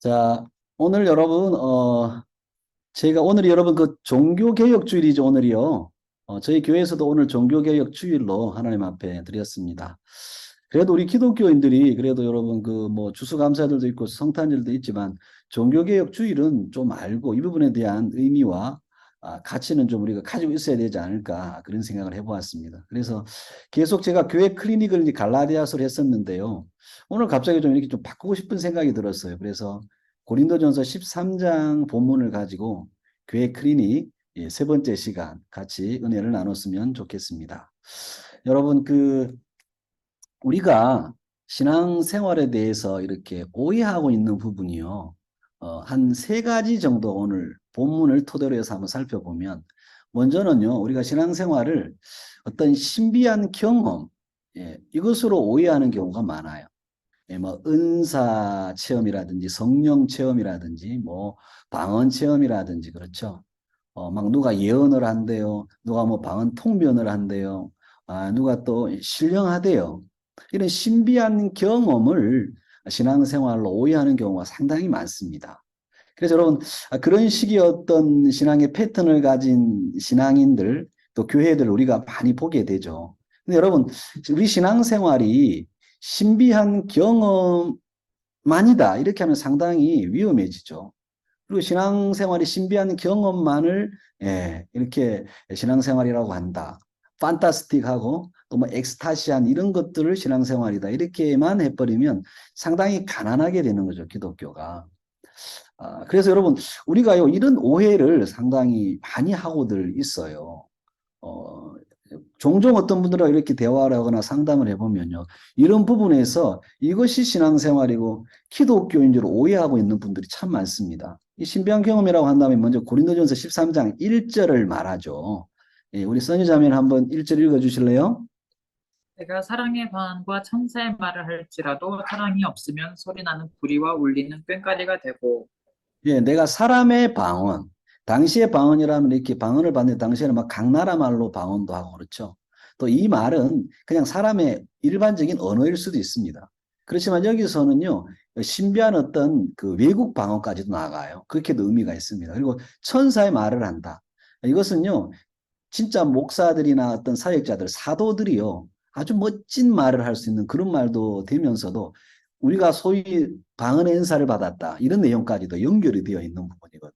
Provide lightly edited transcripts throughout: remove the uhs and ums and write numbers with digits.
자, 오늘 여러분, 제가 오늘 여러분 그 종교개혁 주일이죠, 오늘이요. 저희 교회에서도 오늘 종교개혁 주일로 하나님 앞에 드렸습니다. 그래도 우리 기독교인들이 그래도 여러분 그 뭐 추수감사절도 있고 성탄절도 있지만 종교개혁 주일은 좀 알고 이 부분에 대한 의미와 가치는 좀 우리가 가지고 있어야 되지 않을까 그런 생각을 해보았습니다. 그래서 계속 제가 교회 클리닉을 이제 갈라디아서로 했었는데요. 오늘 갑자기 좀 이렇게 좀 바꾸고 싶은 생각이 들었어요. 그래서 고린도전서 13장 본문을 가지고 교회 클리닉 세 번째 시간 같이 은혜를 나눴으면 좋겠습니다. 여러분 우리가 신앙생활에 대해서 이렇게 오해하고 있는 부분이요. 한 세 가지 정도 오늘 본문을 토대로 해서 한번 살펴보면 먼저는요. 우리가 신앙생활을 어떤 신비한 경험 이것으로 오해하는 경우가 많아요. 뭐 은사 체험이라든지 성령 체험이라든지 뭐 방언 체험이라든지 그렇죠. 막 누가 예언을 한대요. 누가 뭐 방언 통변을 한대요. 누가 또 신령하대요. 이런 신비한 경험을 신앙생활로 오해하는 경우가 상당히 많습니다. 그래서 여러분 그런 식의 어떤 신앙의 패턴을 가진 신앙인들 또 교회들 우리가 많이 보게 되죠. 근데 여러분 우리 신앙생활이 신비한 경험만이다 이렇게 하면 상당히 위험해지죠. 그리고 신앙생활이 신비한 경험만을 이렇게 신앙생활이라고 한다. 판타스틱하고 또 뭐 엑스타시한 이런 것들을 신앙생활이다 이렇게만 해버리면 상당히 가난하게 되는 거죠, 기독교가. 그래서 여러분 우리가요 이런 오해를 상당히 많이 하고들 있어요. 어, 종종 어떤 분들하고 이렇게 대화를 하거나 상담을 해보면요. 이런 부분에서 이것이 신앙생활이고 기독교인 줄 오해하고 있는 분들이 참 많습니다. 이 신비한 경험이라고 한다면 먼저 고린도전서 13장 1절을 말하죠. 우리 써니 자매는 한번 1절 읽어주실래요? 내가 사랑의 방언과 천사의 말을 할지라도 사랑이 없으면 소리나는 구리와 울리는 꽹과리가 되고. 예, 내가 사람의 방언, 당시의 방언이라면 이렇게 방언을 받는 당시에는 막 각 나라 말로 방언도 하고 그렇죠. 또 이 말은 그냥 사람의 일반적인 언어일 수도 있습니다. 그렇지만 여기서는요, 신비한 어떤 그 외국 방언까지도 나가요. 그렇게도 의미가 있습니다. 그리고 천사의 말을 한다. 이것은요, 진짜 목사들이나 어떤 사역자들, 사도들이요, 아주 멋진 말을 할 수 있는 그런 말도 되면서도 우리가 소위 방언의 은사를 받았다. 이런 내용까지도 연결이 되어 있는 부분이거든요.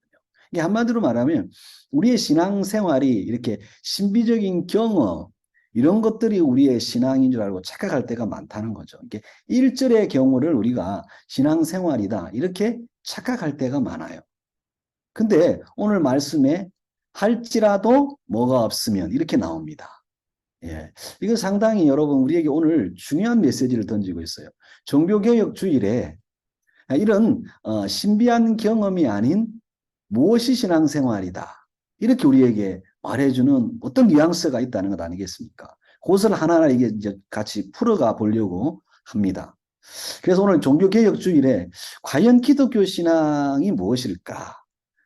이게 한마디로 말하면 우리의 신앙생활이 이렇게 신비적인 경험, 이런 것들이 우리의 신앙인 줄 알고 착각할 때가 많다는 거죠. 이게 일절의 경우를 우리가 신앙생활이다. 이렇게 착각할 때가 많아요. 근데 오늘 말씀에 할지라도 뭐가 없으면 이렇게 나옵니다. 예. 이거 상당히 여러분 우리에게 오늘 중요한 메시지를 던지고 있어요. 종교개혁 주일에 이런 신비한 경험이 아닌 무엇이 신앙생활이다. 이렇게 우리에게 말해주는 어떤 뉘앙스가 있다는 것 아니겠습니까? 그것을 하나하나 이게 이제 같이 풀어가 보려고 합니다. 그래서 오늘 종교개혁 주일에 과연 기독교 신앙이 무엇일까?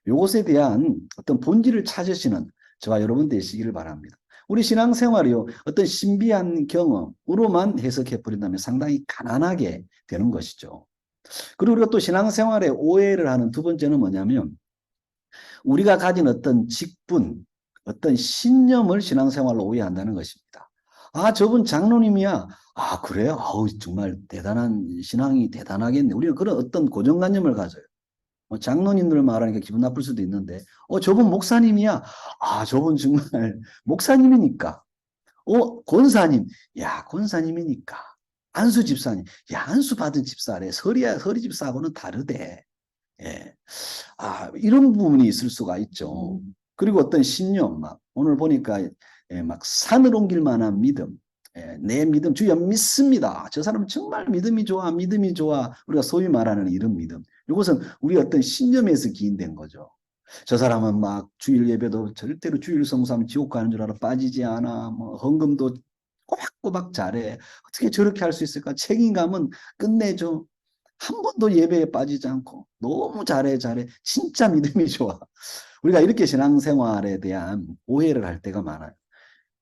이것에 대한 어떤 본질을 찾으시는 저와 여러분 되시기를 바랍니다. 우리 신앙생활이요, 어떤 신비한 경험으로만 해석해 버린다면 상당히 가난하게 되는 것이죠. 그리고 우리가 또 신앙생활에 오해를 하는 두 번째는 뭐냐면, 우리가 가진 어떤 직분, 어떤 신념을 신앙생활로 오해한다는 것입니다. 저분 장로님이야. 그래요? 정말 대단한, 신앙이 대단하겠네. 우리는 그런 어떤 고정관념을 가져요. 장로님들 말하니까 기분 나쁠 수도 있는데, 저분 목사님이야. 저분 정말 목사님이니까. 권사님. 야, 권사님이니까. 안수 집사님. 야, 안수 받은 집사래. 서리 집사하고는 다르대. 예. 이런 부분이 있을 수가 있죠. 그리고 어떤 신념, 오늘 보니까, 막 산을 옮길 만한 믿음. 내 믿음, 주여 믿습니다. 저 사람 정말 믿음이 좋아, 믿음이 좋아. 우리가 소위 말하는 이런 믿음. 이것은 우리 어떤 신념에서 기인된 거죠. 저 사람은 막 주일 예배도 절대로 주일 성수하면 지옥 가는 줄 알아 빠지지 않아. 뭐 헌금도 꼬박꼬박 잘해. 어떻게 저렇게 할 수 있을까? 책임감은 끝내줘. 한 번도 예배에 빠지지 않고 너무 잘해 잘해. 진짜 믿음이 좋아. 우리가 이렇게 신앙생활에 대한 오해를 할 때가 많아요.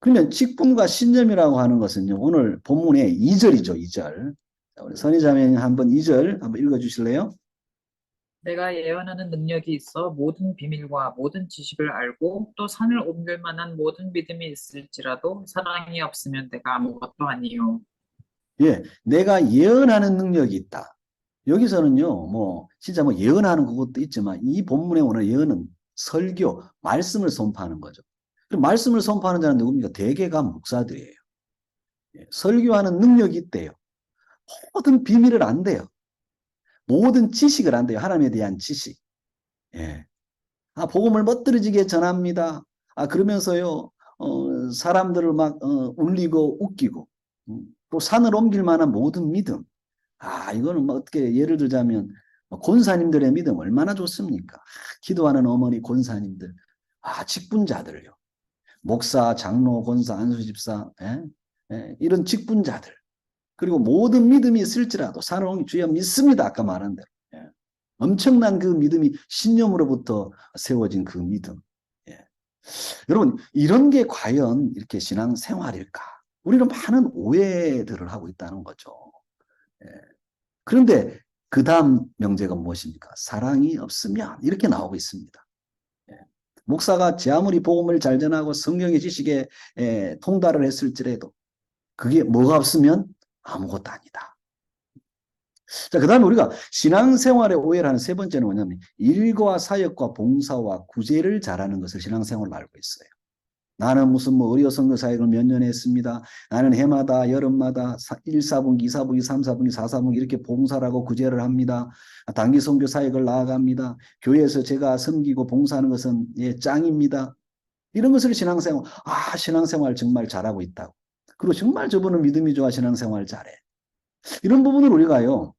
그러면 직분과 신념이라고 하는 것은요. 오늘 본문의 2절이죠. 2절. 우리 선희자매님 한번 2절 한번 읽어주실래요? 내가 예언하는 능력이 있어 모든 비밀과 모든 지식을 알고 또 산을 옮길 만한 모든 믿음이 있을지라도 사랑이 없으면 내가 아무것도 아니요. 예, 내가 예언하는 능력이 있다. 여기서는요, 뭐, 진짜 뭐 예언하는 그것도 있지만 이 본문에 오늘 예언은 설교, 말씀을 선포하는 거죠. 그럼 말씀을 선포하는 자는 누굽니까? 대개가 목사들이에요. 예, 설교하는 능력이 있대요. 모든 비밀을 안대요. 모든 지식을 안대요. 하나님에 대한 지식. 예. 아, 복음을 멋들어지게 전합니다. 아, 그러면서요, 사람들을 막, 울리고 웃기고, 또 산을 옮길 만한 모든 믿음. 아, 이거는 뭐 어떻게 예를 들자면, 뭐 권사님들의 믿음 얼마나 좋습니까? 아, 기도하는 어머니 권사님들. 아, 직분자들요. 목사, 장로, 권사, 안수집사, 예? 예, 이런 직분자들. 그리고 모든 믿음이 있을지라도 산을 옮기 주여 믿습니다. 아까 말한 대로. 예. 엄청난 그 믿음이 신념으로부터 세워진 그 믿음. 예. 여러분, 이런 게 과연 이렇게 신앙생활일까? 우리는 많은 오해들을 하고 있다는 거죠. 예. 그런데 그 다음 명제가 무엇입니까? 사랑이 없으면 이렇게 나오고 있습니다. 예. 목사가 제 아무리 복음을 잘 전하고 성경의 지식에 통달을 했을지라도 그게 뭐가 없으면 아무것도 아니다. 자, 그 다음에 우리가 신앙생활의 오해를 하는 세 번째는 뭐냐면 일과 사역과 봉사와 구제를 잘하는 것을 신앙생활로 알고 있어요. 나는 무슨 뭐 의료 선교 사역을 몇 년 했습니다. 나는 해마다 여름마다 1, 4분기, 2, 4분기, 3, 4분기, 4, 4분기 이렇게 봉사를 하고 구제를 합니다. 단기 선교 사역을 나아갑니다. 교회에서 제가 섬기고 봉사하는 것은 예, 짱입니다. 이런 것을 신앙생활, 아, 신앙생활 정말 잘하고 있다고. 그리고 정말 저분은 믿음이 좋아 신앙생활 잘해. 이런 부분을 우리가요.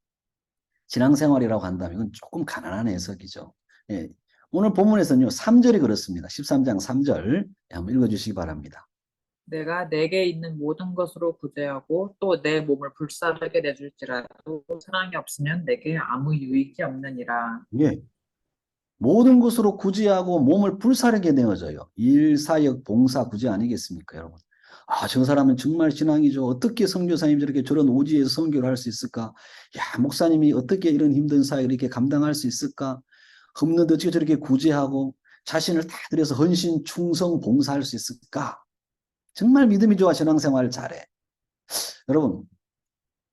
신앙생활이라고 한다면 이건 조금 가난한 해석이죠. 예. 오늘 본문에서는요, 3절이 그렇습니다. 13장 3절 한번 읽어주시기 바랍니다. 내가 내게 있는 모든 것으로 구제하고 또 내 몸을 불사르게 내줄지라도 사랑이 없으면 내게 아무 유익이 없느니라. 예. 모든 것으로 구제하고 몸을 불사르게 내어줘요. 일, 사역, 봉사, 구제 아니겠습니까, 여러분? 아, 저 사람은 정말 신앙이죠. 어떻게 선교사님 저렇게 저런 오지에서 선교를 할 수 있을까? 야, 목사님이 어떻게 이런 힘든 사역을 이렇게 감당할 수 있을까? 없는데 어떻게 저렇게 구제하고 자신을 다 들여서 헌신, 충성, 봉사할 수 있을까? 정말 믿음이 좋아 신앙생활 잘해. 여러분,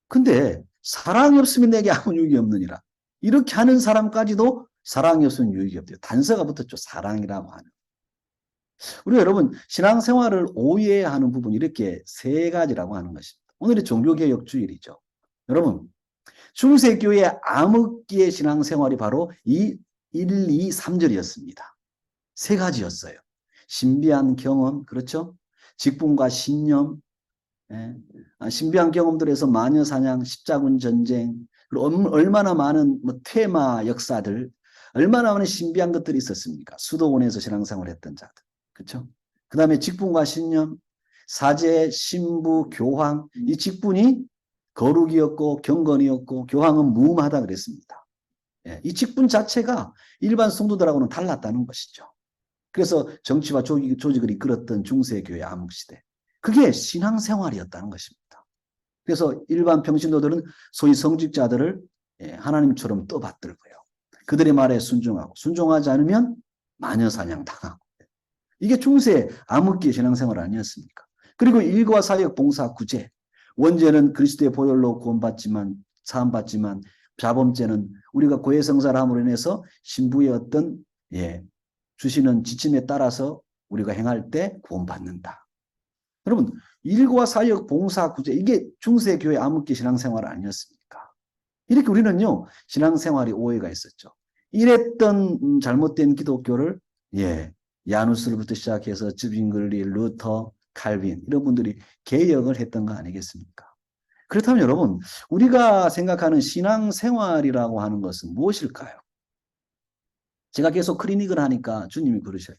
근데 사랑이 없으면 내게 아무 유익이 없느니라. 이렇게 하는 사람까지도 사랑이 없으면 유익이 없대요. 단서가 붙었죠. 사랑이라고 하는. 우리 여러분 신앙생활을 오해하는 부분이 이렇게 세 가지라고 하는 것입니다. 오늘이 종교개혁 주일이죠. 여러분 중세교회 암흑기의 신앙생활이 바로 이 1, 2, 3절이었습니다. 세 가지였어요. 신비한 경험, 그렇죠? 직분과 신념, 예. 신비한 경험들에서 마녀 사냥, 십자군 전쟁, 그리고 얼마나 많은 뭐 테마 역사들, 얼마나 많은 신비한 것들이 있었습니까? 수도원에서 신앙생활을 했던 자들. 그렇죠? 그 다음에 직분과 신념, 사제, 신부, 교황, 이 직분이 거룩이었고 경건이었고 교황은 무음하다 그랬습니다. 예. 이 직분 자체가 일반 성도들하고는 달랐다는 것이죠. 그래서 정치와 조직을 이끌었던 중세교회 암흑시대. 그게 신앙생활이었다는 것입니다. 그래서 일반 평신도들은 소위 성직자들을 하나님처럼 떠받들고요. 그들의 말에 순종하고 순종하지 않으면 마녀사냥 당하고. 이게 중세 암흑기의 신앙생활 아니었습니까? 그리고 일과 사역, 봉사, 구제. 원죄는 그리스도의 보혈로 구원받지만 사함받지만 자범죄는 우리가 고해성사를 함으로 인해서 신부의 어떤 주시는 지침에 따라서 우리가 행할 때 구원받는다. 여러분 일과 사역, 봉사, 구제 이게 중세교회 암흑기 신앙생활 아니었습니까? 이렇게 우리는요 신앙생활이 오해가 있었죠. 이랬던 잘못된 기독교를 야누스로부터 시작해서 즈빙글리, 루터, 칼빈 이런 분들이 개혁을 했던 거 아니겠습니까? 그렇다면 여러분 우리가 생각하는 신앙생활이라고 하는 것은 무엇일까요? 제가 계속 클리닉을 하니까 주님이 그러셔요.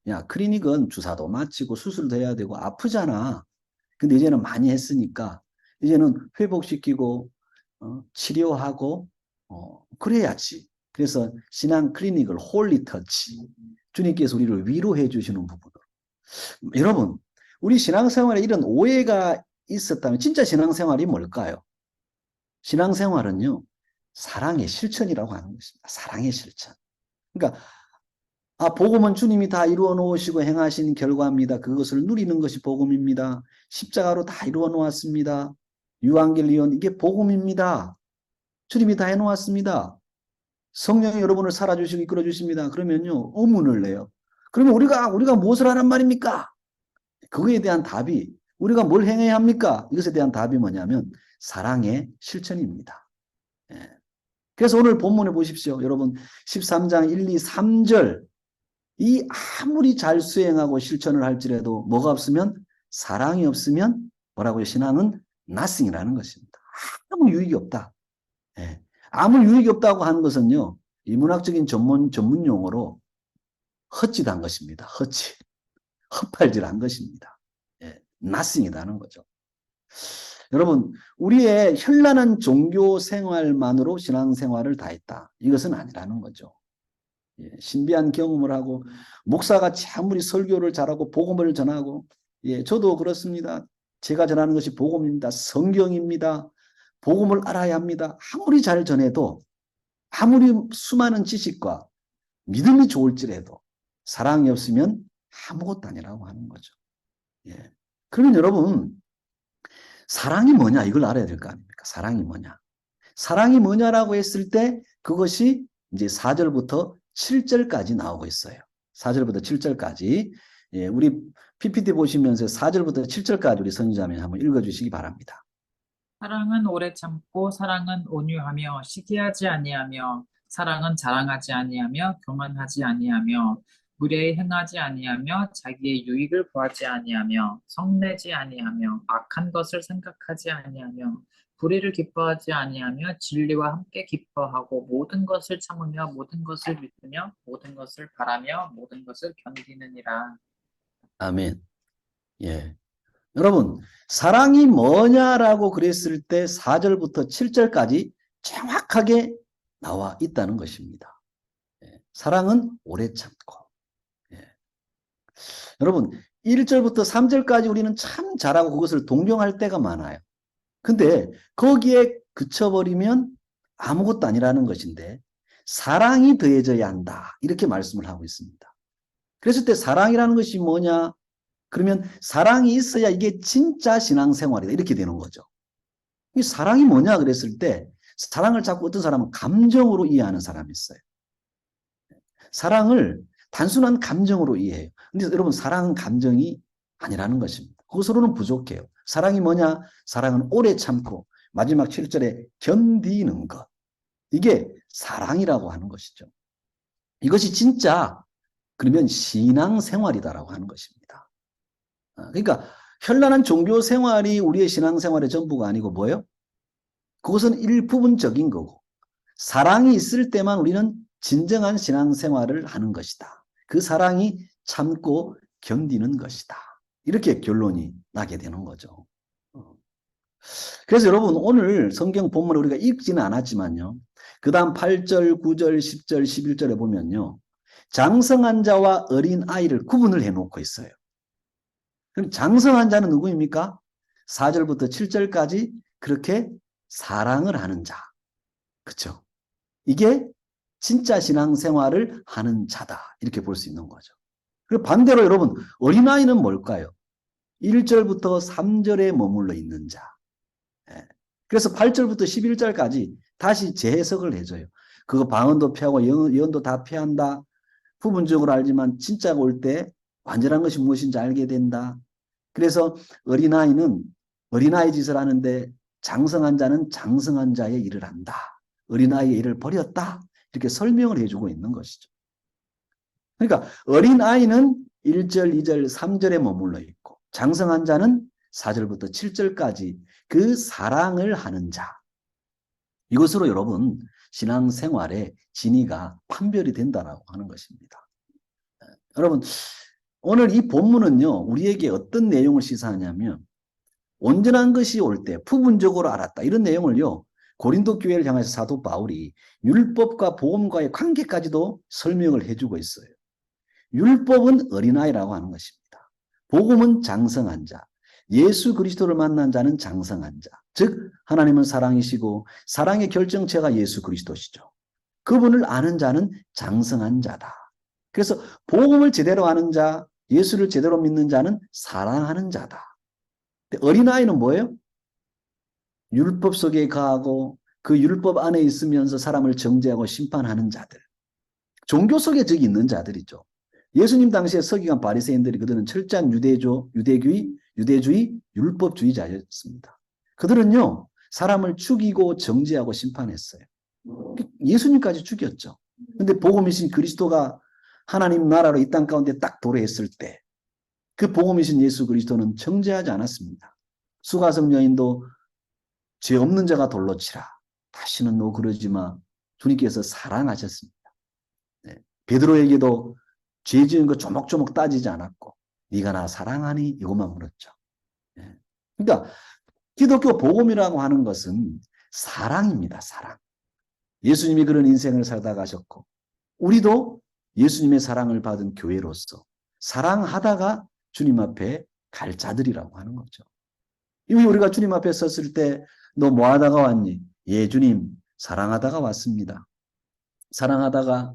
야, 클리닉은 주사도 맞히고 수술도 해야 되고 아프잖아. 근데 이제는 많이 했으니까 이제는 회복시키고 치료하고 그래야지. 그래서 신앙 클리닉을 홀리 터치. 주님께서 우리를 위로해 주시는 부분으로. 여러분, 우리 신앙생활에 이런 오해가 있었다면 진짜 신앙생활이 뭘까요? 신앙생활은요. 사랑의 실천이라고 하는 것입니다. 사랑의 실천. 그러니까 복음은 주님이 다 이루어 놓으시고 행하신 결과입니다. 그것을 누리는 것이 복음입니다. 십자가로 다 이루어 놓았습니다. 유한겔리온 이게 복음입니다. 주님이 다 해놓았습니다. 성령이 여러분을 살아주시고 이끌어 주십니다. 그러면요 의문을 내요. 그러면 우리가 무엇을 하란 말입니까? 그거에 대한 답이 우리가 뭘 행해야 합니까? 이것에 대한 답이 뭐냐면 사랑의 실천입니다. 예. 그래서 오늘 본문에 보십시오. 여러분 13장 1, 2, 3절 이 아무리 잘 수행하고 실천을 할지라도 뭐가 없으면 사랑이 없으면 뭐라고요? 신앙은 nothing이라는 것입니다. 아무 유익이 없다. 예. 아무 유익이 없다고 하는 것은요. 이 문학적인 전문 용어로 헛짓한 것입니다. 헛발질한 것입니다. 예. nothing이라는 거죠. 여러분 우리의 현란한 종교 생활만으로 신앙생활을 다 했다. 이것은 아니라는 거죠. 예, 신비한 경험을 하고 목사가 아무리 설교를 잘하고 복음을 전하고 저도 그렇습니다. 제가 전하는 것이 복음입니다. 성경입니다. 복음을 알아야 합니다. 아무리 잘 전해도 아무리 수많은 지식과 믿음이 좋을지라도 사랑이 없으면 아무것도 아니라고 하는 거죠. 예. 그러면 여러분 사랑이 뭐냐 이걸 알아야 될 거 아닙니까? 사랑이 뭐냐? 사랑이 뭐냐라고 했을 때 그것이 이제 4절부터 7절까지 나오고 있어요. 4절부터 7절까지. 예, 우리 PPT 보시면서 4절부터 7절까지 우리 선지자매 한번 읽어주시기 바랍니다. 사랑은 오래 참고 사랑은 온유하며 시기하지 아니하며 사랑은 자랑하지 아니하며 교만하지 아니하며 무례히 행하지 아니하며 자기의 유익을 구하지 아니하며 성내지 아니하며 악한 것을 생각하지 아니하며 불의를 기뻐하지 아니하며 진리와 함께 기뻐하고 모든 것을 참으며 모든 것을 믿으며 모든 것을 바라며 모든 것을 견디느니라. 아멘. 예. 여러분, 사랑이 뭐냐라고 그랬을 때 4절부터 7절까지 정확하게 나와 있다는 것입니다. 예. 사랑은 오래 참고. 예. 여러분, 1절부터 3절까지 우리는 참 잘하고 그것을 동경할 때가 많아요. 근데 거기에 그쳐버리면 아무것도 아니라는 것인데 사랑이 더해져야 한다. 이렇게 말씀을 하고 있습니다. 그랬을 때 사랑이라는 것이 뭐냐? 그러면 사랑이 있어야 이게 진짜 신앙생활이다. 이렇게 되는 거죠. 이 사랑이 뭐냐 그랬을 때 사랑을 자꾸 어떤 사람은 감정으로 이해하는 사람이 있어요. 사랑을 단순한 감정으로 이해해요. 근데 여러분 사랑은 감정이 아니라는 것입니다. 그것으로는 부족해요. 사랑이 뭐냐? 사랑은 오래 참고 마지막 7절에 견디는 것. 이게 사랑이라고 하는 것이죠. 이것이 진짜 그러면 신앙생활이다라고 하는 것입니다. 그러니까 현란한 종교 생활이 우리의 신앙생활의 전부가 아니고 뭐예요? 그것은 일부분적인 거고 사랑이 있을 때만 우리는 진정한 신앙생활을 하는 것이다. 그 사랑이 참고 견디는 것이다. 이렇게 결론이 나게 되는 거죠. 그래서 여러분 오늘 성경 본문을 우리가 읽지는 않았지만요. 그 다음 8절, 9절, 10절, 11절에 보면요. 장성한 자와 어린 아이를 구분을 해놓고 있어요. 그럼 장성한 자는 누구입니까? 4절부터 7절까지 그렇게 사랑을 하는 자. 그렇죠? 이게 진짜 신앙생활을 하는 자다. 이렇게 볼 수 있는 거죠. 그리고 반대로 여러분 어린아이는 뭘까요? 1절부터 3절에 머물러 있는 자. 그래서 8절부터 11절까지 다시 재해석을 해줘요. 그거 방언도 피하고 예언도 다 피한다. 부분적으로 알지만 진짜가 올 때 완전한 것이 무엇인지 알게 된다. 그래서 어린아이는 어린아이 짓을 하는데 장성한 자는 장성한 자의 일을 한다. 어린아이의 일을 버렸다. 이렇게 설명을 해주고 있는 것이죠. 그러니까 어린아이는 1절, 2절, 3절에 머물러 있고 장성한 자는 4절부터 7절까지 그 사랑을 하는 자. 이것으로 여러분 신앙생활의 진위가 판별이 된다라고 하는 것입니다. 여러분 오늘 이 본문은요 우리에게 어떤 내용을 시사하냐면 온전한 것이 올 때 부분적으로 알았다 이런 내용을요 고린도 교회를 향해서 사도 바울이 율법과 복음과의 관계까지도 설명을 해주고 있어요. 율법은 어린아이라고 하는 것입니다. 복음은 장성한 자. 예수 그리스도를 만난 자는 장성한 자. 즉 하나님은 사랑이시고 사랑의 결정체가 예수 그리스도시죠. 그분을 아는 자는 장성한 자다. 그래서 복음을 제대로 아는 자, 예수를 제대로 믿는 자는 사랑하는 자다. 어린아이는 뭐예요? 율법 속에 거하고 그 율법 안에 있으면서 사람을 정죄하고 심판하는 자들. 종교 속에 저기 있는 자들이죠. 예수님 당시에 서기관 바리새인들이 그들은 철저한 유대주의, 율법주의자였습니다. 그들은요, 사람을 죽이고 정죄하고 심판했어요. 예수님까지 죽였죠. 근데 복음이신 그리스도가 하나님 나라로 이 땅 가운데 딱 도래했을 때 그 복음이신 예수 그리스도는 정죄하지 않았습니다. 수가성 여인도 죄 없는 자가 돌로 치라. 다시는 너 그러지 마. 주님께서 사랑하셨습니다. 네. 베드로에게도 죄 지은 거 조목조목 따지지 않았고 네가 나 사랑하니? 이것만 물었죠. 네. 그러니까 기독교 복음이라고 하는 것은 사랑입니다. 사랑. 예수님이 그런 인생을 살다 가셨고 우리도 예수님의 사랑을 받은 교회로서 사랑하다가 주님 앞에 갈 자들이라고 하는 거죠. 이미 우리가 주님 앞에 섰을 때 너 뭐 하다가 왔니? 예, 주님 사랑하다가 왔습니다. 사랑하다가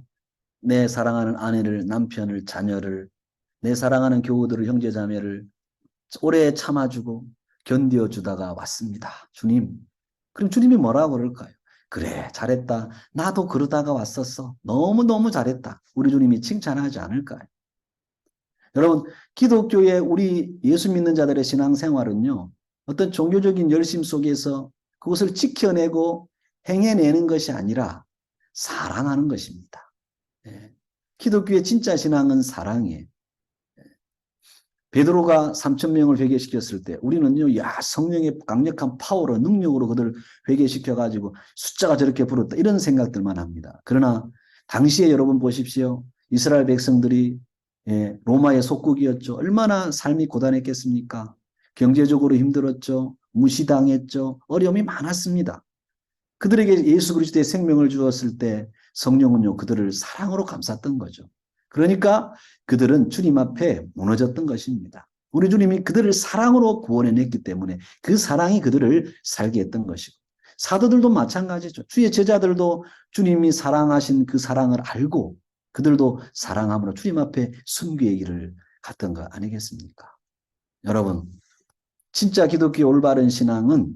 내 사랑하는 아내를, 남편을, 자녀를, 내 사랑하는 교우들을, 형제자매를 오래 참아주고 견뎌주다가 왔습니다. 주님. 그럼 주님이 뭐라고 그럴까요? 그래, 잘했다. 나도 그러다가 왔었어. 너무너무 잘했다. 우리 주님이 칭찬하지 않을까요? 여러분, 기독교의 우리 예수 믿는 자들의 신앙생활은요, 어떤 종교적인 열심 속에서 그것을 지켜내고 행해내는 것이 아니라 사랑하는 것입니다. 예. 기독교의 진짜 신앙은 사랑이에요. 베드로가 3,000명을 회개시켰을 때 우리는요, 야, 성령의 강력한 파워로, 능력으로 그들 회개시켜가지고 숫자가 저렇게 불었다. 이런 생각들만 합니다. 그러나 당시에 여러분 보십시오. 이스라엘 백성들이 로마의 속국이었죠. 얼마나 삶이 고단했겠습니까? 경제적으로 힘들었죠. 무시당했죠. 어려움이 많았습니다. 그들에게 예수 그리스도의 생명을 주었을 때 성령은요, 그들을 사랑으로 감쌌던 거죠. 그러니까 그들은 주님 앞에 무너졌던 것입니다. 우리 주님이 그들을 사랑으로 구원해냈기 때문에 그 사랑이 그들을 살게 했던 것이고 사도들도 마찬가지죠. 주의 제자들도 주님이 사랑하신 그 사랑을 알고 그들도 사랑함으로 주님 앞에 순교의 길을 갔던 거 아니겠습니까? 여러분, 진짜 기독교 올바른 신앙은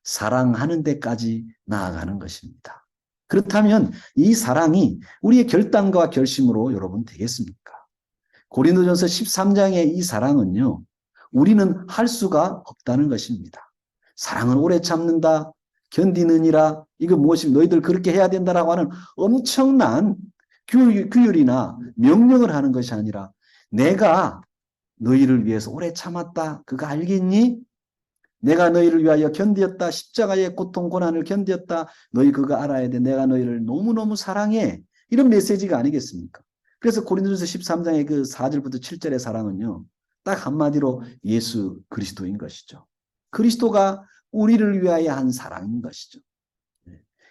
사랑하는 데까지 나아가는 것입니다. 그렇다면 이 사랑이 우리의 결단과 결심으로 여러분 되겠습니까? 고린도전서 13장의 이 사랑은요, 우리는 할 수가 없다는 것입니다. 사랑은 오래 참는다, 견디느니라, 이거 무엇이 너희들 그렇게 해야 된다라고 하는 엄청난 규율이나 명령을 하는 것이 아니라 내가 너희를 위해서 오래 참았다, 그거 알겠니? 내가 너희를 위하여 견디었다. 십자가의 고통 고난을 견디었다. 너희 그거 알아야 돼. 내가 너희를 너무너무 사랑해. 이런 메시지가 아니겠습니까? 그래서 고린도전서 13장의 그 4절부터 7절의 사랑은요. 딱 한마디로 예수 그리스도인 것이죠. 그리스도가 우리를 위하여 한 사랑인 것이죠.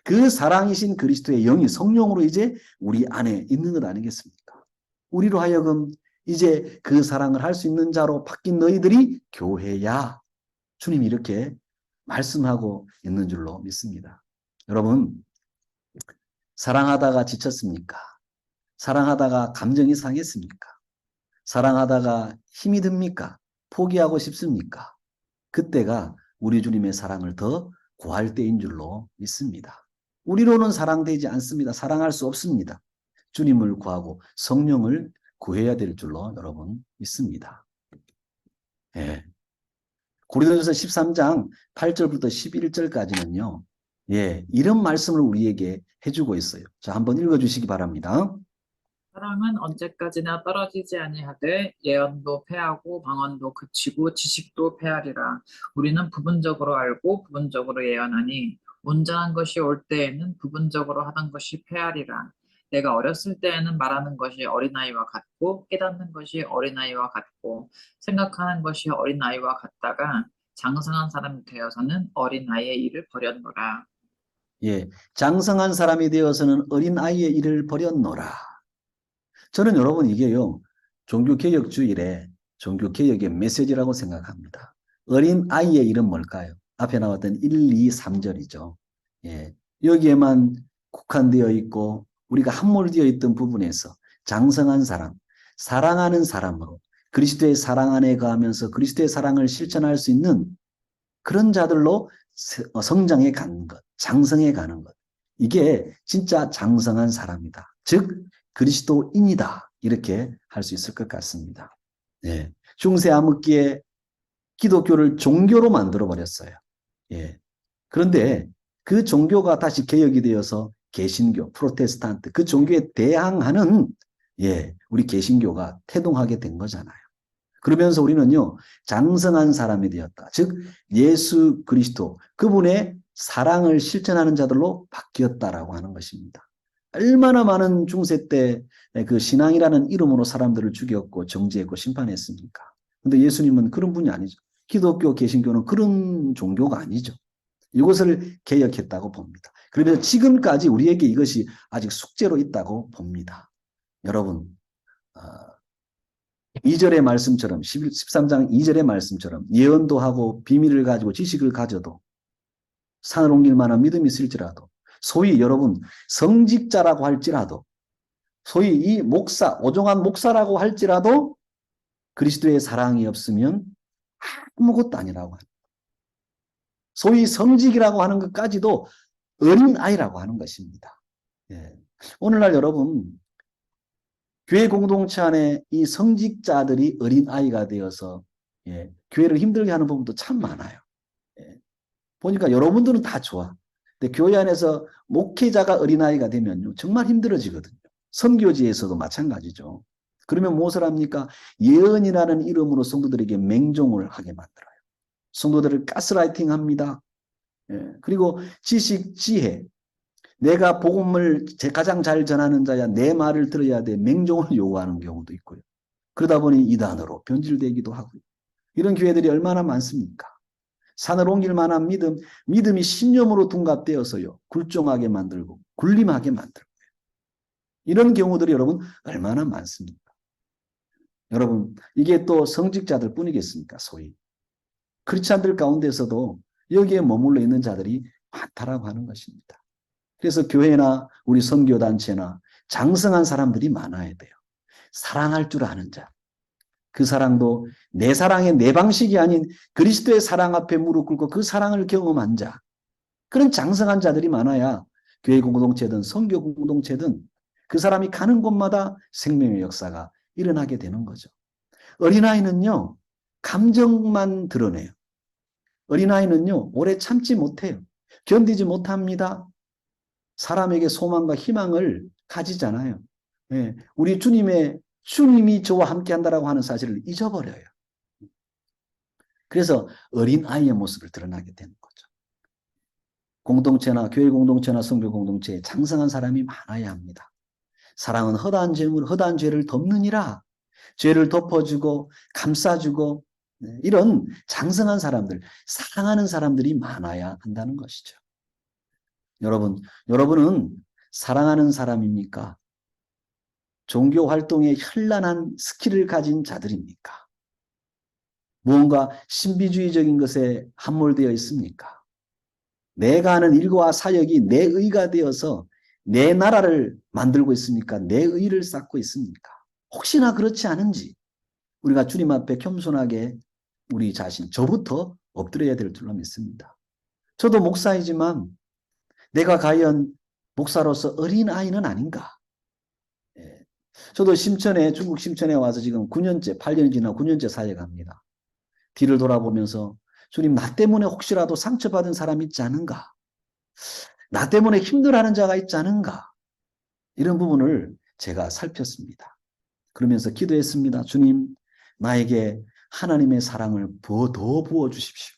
그 사랑이신 그리스도의 영이 성령으로 이제 우리 안에 있는 것 아니겠습니까? 우리로 하여금 이제 그 사랑을 할 수 있는 자로 바뀐 너희들이 교회야. 주님이 이렇게 말씀하고 있는 줄로 믿습니다. 여러분, 사랑하다가 지쳤습니까? 사랑하다가 감정이 상했습니까? 사랑하다가 힘이 듭니까? 포기하고 싶습니까? 그때가 우리 주님의 사랑을 더 구할 때인 줄로 믿습니다. 우리로는 사랑되지 않습니다. 사랑할 수 없습니다. 주님을 구하고 성령을 구해야 될 줄로 여러분 믿습니다. 예. 고린도전서 13장 8절부터 11절까지는요. 예, 이런 말씀을 우리에게 해주고 있어요. 자, 한번 읽어주시기 바랍니다. 사랑은 언제까지나 떨어지지 아니하되 예언도 패하고 방언도 그치고 지식도 패하리라. 우리는 부분적으로 알고 부분적으로 예언하니 온전한 것이 올 때에는 부분적으로 하던 것이 패하리라. 내가 어렸을 때에는 말하는 것이 어린아이와 같고 깨닫는 것이 어린아이와 같고 생각하는 것이 어린아이와 같다가 장성한 사람이 되어서는 어린아이의 일을 버렸노라. 예, 장성한 사람이 되어서는 어린아이의 일을 버렸노라. 저는 여러분 이게요, 종교개혁주일의 종교개혁의 메시지라고 생각합니다. 어린 아이의 이름 뭘까요? 앞에 나왔던 1, 2, 3절이죠. 예. 여기에만 국한되어 있고 우리가 함몰되어 있던 부분에서 장성한 사람, 사랑하는 사람으로 그리스도의 사랑 안에 거하면서 그리스도의 사랑을 실천할 수 있는 그런 자들로 성장해 가는 것, 장성해 가는 것. 이게 진짜 장성한 사람이다. 즉 그리스도인이다. 이렇게 할 수 있을 것 같습니다. 예. 중세 암흑기에 기독교를 종교로 만들어 버렸어요. 예. 그런데 그 종교가 다시 개혁이 되어서 개신교, 프로테스탄트 그 종교에 대항하는 우리 개신교가 태동하게 된 거잖아요. 그러면서 우리는요, 장성한 사람이 되었다. 즉, 예수 그리스도, 그분의 사랑을 실천하는 자들로 바뀌었다라고 하는 것입니다. 얼마나 많은 중세 때 그 신앙이라는 이름으로 사람들을 죽였고 정죄했고 심판했습니까? 근데 예수님은 그런 분이 아니죠. 기독교, 개신교는 그런 종교가 아니죠. 이것을 개혁했다고 봅니다. 그러면서 지금까지 우리에게 이것이 아직 숙제로 있다고 봅니다. 여러분, 2절의 말씀처럼 13장 2절의 말씀처럼 예언도 하고 비밀을 가지고 지식을 가져도 산을 옮길 만한 믿음이 있을지라도 소위 여러분 성직자라고 할지라도 소위 이 목사 오종한 목사라고 할지라도 그리스도의 사랑이 없으면 아무것도 아니라고 합니다. 소위 성직이라고 하는 것까지도 어린아이라고 하는 것입니다. 예. 오늘날 여러분 교회 공동체 안에 이 성직자들이 어린아이가 되어서 교회를 힘들게 하는 부분도 참 많아요. 보니까 여러분들은 다 좋아. 근데 교회 안에서 목회자가 어린아이가 되면요. 정말 힘들어지거든요. 선교지에서도 마찬가지죠. 그러면 무엇을 합니까? 예언이라는 이름으로 성도들에게 맹종을 하게 만들어요. 성도들을 가스라이팅 합니다. 그리고 지식, 지혜. 내가 복음을 가장 잘 전하는 자야 내 말을 들어야 돼 맹종을 요구하는 경우도 있고요. 그러다 보니 이단으로 변질되기도 하고요. 이런 교회들이 얼마나 많습니까? 산을 옮길 만한 믿음이 신념으로 둔갑되어서요. 굴종하게 만들고 굴림하게 만들고 이런 경우들이 여러분 얼마나 많습니까? 여러분 이게 또 성직자들 뿐이겠습니까? 소위 크리스찬들 가운데서도 여기에 머물러 있는 자들이 많다라고 하는 것입니다. 그래서 교회나 우리 선교단체나 장성한 사람들이 많아야 돼요. 사랑할 줄 아는 자. 그 사랑도 내 사랑의 내 방식이 아닌 그리스도의 사랑 앞에 무릎 꿇고 그 사랑을 경험한 자. 그런 장성한 자들이 많아야 교회 공동체든 선교 공동체든 그 사람이 가는 곳마다 생명의 역사가 일어나게 되는 거죠. 어린아이는요. 감정만 드러내요. 어린아이는요. 오래 참지 못해요. 견디지 못합니다. 사람에게 소망과 희망을 가지잖아요. 우리 주님이 저와 함께 한다라고 하는 사실을 잊어버려요. 그래서 어린아이의 모습을 드러나게 되는 거죠. 공동체나 교회 공동체나 선교 공동체에 장성한 사람이 많아야 합니다. 사랑은 허다한 죄를 덮느니라. 죄를 덮어주고 감싸주고 이런 장성한 사람들, 사랑하는 사람들이 많아야 한다는 것이죠. 여러분은 사랑하는 사람입니까? 종교 활동에 현란한 스킬을 가진 자들입니까? 무언가 신비주의적인 것에 함몰되어 있습니까? 내가 하는 일과 사역이 내 의가 되어서 내 나라를 만들고 있습니까? 내 의를 쌓고 있습니까? 혹시나 그렇지 않은지 우리가 주님 앞에 겸손하게 우리 자신, 저부터 엎드려야 될 줄로 믿습니다. 저도 목사이지만 내가 과연 목사로서 어린아이는 아닌가? 저도 중국 심천에 와서 지금 9년째, 8년이 지나 9년째 사역합니다. 뒤를 돌아보면서 주님 나 때문에 혹시라도 상처받은 사람이 있지 않은가? 나 때문에 힘들어하는 자가 있지 않은가? 이런 부분을 제가 살폈습니다. 그러면서 기도했습니다. 주님 나에게 하나님의 사랑을 더 부어주십시오.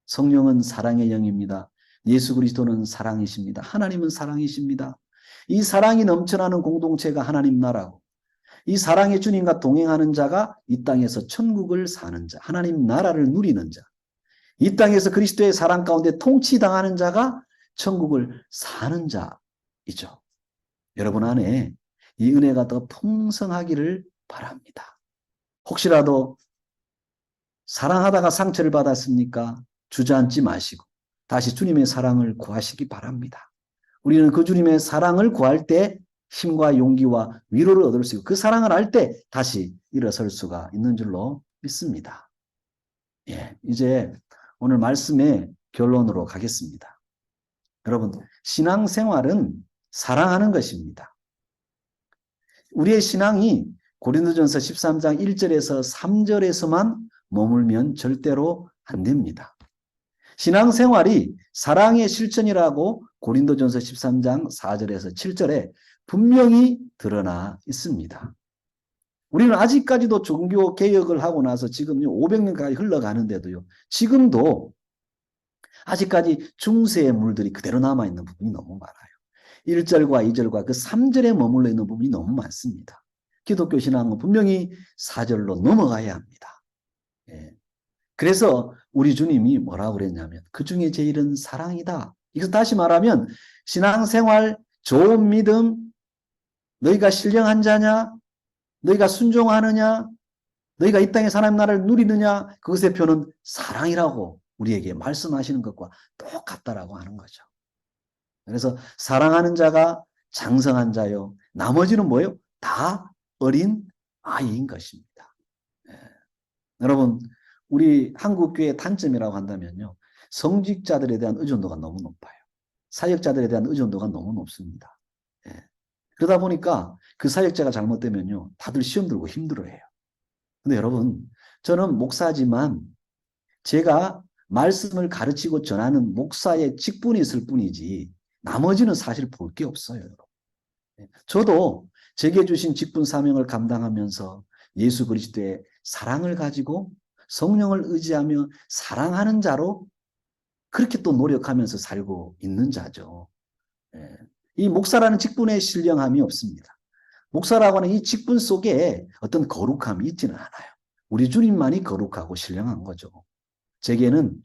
성령은 사랑의 영입니다. 예수 그리스도는 사랑이십니다. 하나님은 사랑이십니다. 이 사랑이 넘쳐나는 공동체가 하나님 나라고 이 사랑의 주님과 동행하는 자가 이 땅에서 천국을 사는 자, 하나님 나라를 누리는 자, 이 땅에서 그리스도의 사랑 가운데 통치당하는 자가 천국을 사는 자이죠. 여러분 안에 이 은혜가 더 풍성하기를 바랍니다. 혹시라도 사랑하다가 상처를 받았습니까? 주저앉지 마시고 다시 주님의 사랑을 구하시기 바랍니다. 우리는 그 주님의 사랑을 구할 때 힘과 용기와 위로를 얻을 수 있고 그 사랑을 알 때 다시 일어설 수가 있는 줄로 믿습니다. 예, 이제 오늘 말씀의 결론으로 가겠습니다. 여러분, 신앙생활은 사랑하는 것입니다. 우리의 신앙이 고린도전서 13장 1절에서 3절에서만 머물면 절대로 안 됩니다. 신앙생활이 사랑의 실천이라고 고린도전서 13장 4절에서 7절에 분명히 드러나 있습니다. 우리는 아직까지도 종교 개혁을 하고 나서 지금 500년까지 흘러가는데도요. 지금도 아직까지 중세의 물들이 그대로 남아있는 부분이 너무 많아요. 1절과 2절과 그 3절에 머물러 있는 부분이 너무 많습니다. 기독교 신앙은 분명히 4절로 넘어가야 합니다. 예. 그래서 우리 주님이 뭐라고 그랬냐면 그 중에 제일은 사랑이다. 이거 다시 말하면 신앙생활, 좋은 믿음, 너희가 신령한 자냐? 너희가 순종하느냐? 너희가 이 땅에 하나님 나라를 누리느냐? 그것의 표는 사랑이라고 우리에게 말씀하시는 것과 똑같다라고 하는 거죠. 그래서 사랑하는 자가 장성한 자요. 나머지는 뭐예요? 다 어린 아이인 것입니다. 예. 여러분, 우리 한국교회의 단점이라고 한다면요. 성직자들에 대한 의존도가 너무 높아요. 사역자들에 대한 의존도가 너무 높습니다. 예. 그러다 보니까 그 사역자가 잘못되면요. 다들 시험 들고 힘들어해요. 근데 여러분, 저는 목사지만 제가 말씀을 가르치고 전하는 목사의 직분이 있을 뿐이지 나머지는 사실 볼 게 없어요. 여러분. 저도 제게 주신 직분 사명을 감당하면서 예수 그리스도의 사랑을 가지고 성령을 의지하며 사랑하는 자로 그렇게 또 노력하면서 살고 있는 자죠. 이 목사라는 직분에 신령함이 없습니다. 목사라고 하는 이 직분 속에 어떤 거룩함이 있지는 않아요. 우리 주님만이 거룩하고 신령한 거죠. 제게는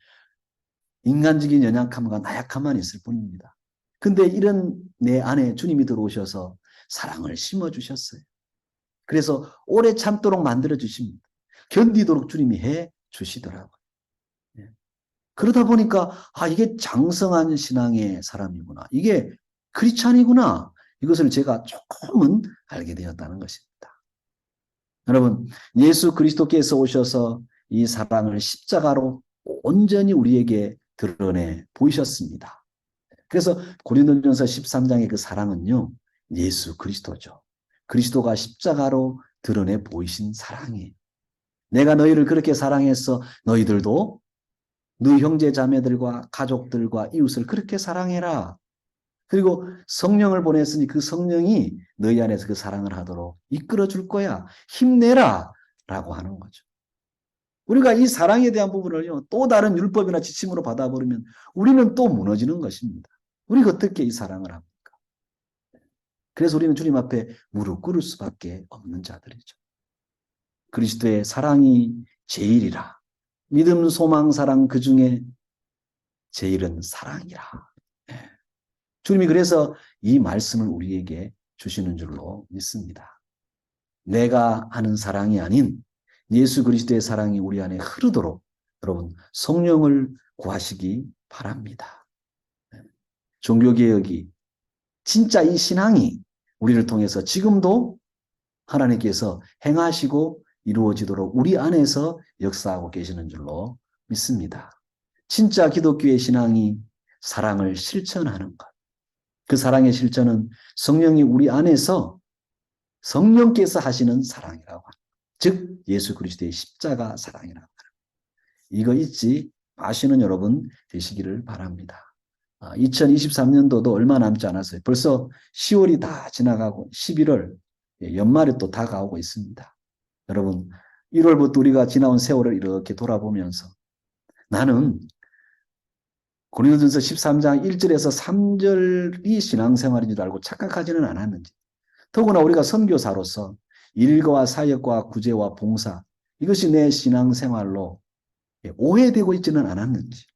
인간적인 연약함과 나약함만 있을 뿐입니다. 근데 이런 내 안에 주님이 들어오셔서 사랑을 심어주셨어요. 그래서 오래 참도록 만들어주십니다. 견디도록 주님이 해 주시더라고요. 그러다 보니까 이게 장성한 신앙의 사람이구나. 이게 크리스찬이구나. 이것을 제가 조금은 알게 되었다는 것입니다. 여러분, 예수 그리스도께서 오셔서 이 사랑을 십자가로 온전히 우리에게 드러내 보이셨습니다. 그래서 고린도전서 13장의 그 사랑은요. 예수 그리스도죠. 그리스도가 십자가로 드러내 보이신 사랑이에요. 내가 너희를 그렇게 사랑해서 너희들도 너희 형제 자매들과 가족들과 이웃을 그렇게 사랑해라. 그리고 성령을 보냈으니 그 성령이 너희 안에서 그 사랑을 하도록 이끌어 줄 거야. 힘내라. 라고 하는 거죠. 우리가 이 사랑에 대한 부분을요, 또 다른 율법이나 지침으로 받아버리면 우리는 또 무너지는 것입니다. 우리가 어떻게 이 사랑을 합니까? 그래서 우리는 주님 앞에 무릎 꿇을 수밖에 없는 자들이죠. 그리스도의 사랑이 제일이라. 믿음, 소망, 사랑 그 중에 제일은 사랑이라. 주님이 그래서 이 말씀을 우리에게 주시는 줄로 믿습니다. 내가 하는 사랑이 아닌 예수 그리스도의 사랑이 우리 안에 흐르도록 여러분 성령을 구하시기 바랍니다. 종교개혁이 진짜 이 신앙이 우리를 통해서 지금도 하나님께서 행하시고 이루어지도록 우리 안에서 역사하고 계시는 줄로 믿습니다. 진짜 기독교의 신앙이 사랑을 실천하는 것. 그 사랑의 실천은 성령이 우리 안에서 성령께서 하시는 사랑이라고 합니다. 즉 예수 그리스도의 십자가 사랑이라고 합니다. 이거 잊지 마시는 여러분 되시기를 바랍니다. 2023년도도 얼마 남지 않았어요. 벌써 10월이 다 지나가고 11월 연말이 또 다가오고 있습니다. 여러분 1월부터 우리가 지나온 세월을 이렇게 돌아보면서 나는 고린도전서 13장 1절에서 3절이 신앙생활인 줄 알고 착각하지는 않았는지 더구나 우리가 선교사로서 일과 사역과 구제와 봉사 이것이 내 신앙생활로 오해되고 있지는 않았는지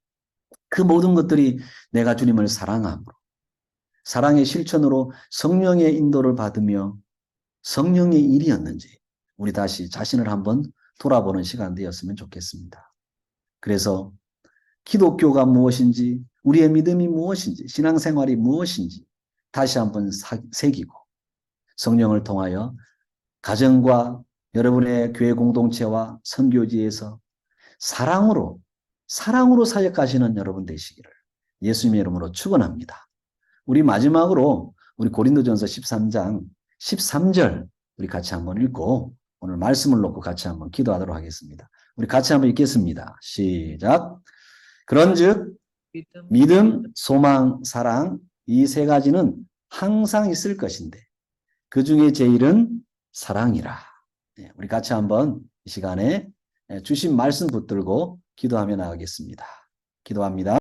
그 모든 것들이 내가 주님을 사랑함으로 사랑의 실천으로 성령의 인도를 받으며 성령의 일이었는지 우리 다시 자신을 한번 돌아보는 시간 되었으면 좋겠습니다. 그래서 기독교가 무엇인지, 우리의 믿음이 무엇인지, 신앙생활이 무엇인지 다시 한번 새기고 성령을 통하여 가정과 여러분의 교회 공동체와 선교지에서 사랑으로 사역하시는 여러분 되시기를 예수님의 이름으로 축원합니다. 우리 마지막으로 우리 고린도전서 13장 13절 우리 같이 한번 읽고 오늘 말씀을 놓고 같이 한번 기도하도록 하겠습니다. 우리 같이 한번 읽겠습니다. 시작. 그런즉 믿음, 소망, 사랑 이 세 가지는 항상 있을 것인데 그 중에 제일은 사랑이라. 네, 우리 같이 한번 이 시간에 주신 말씀 붙들고 기도하며 나가겠습니다. 기도합니다.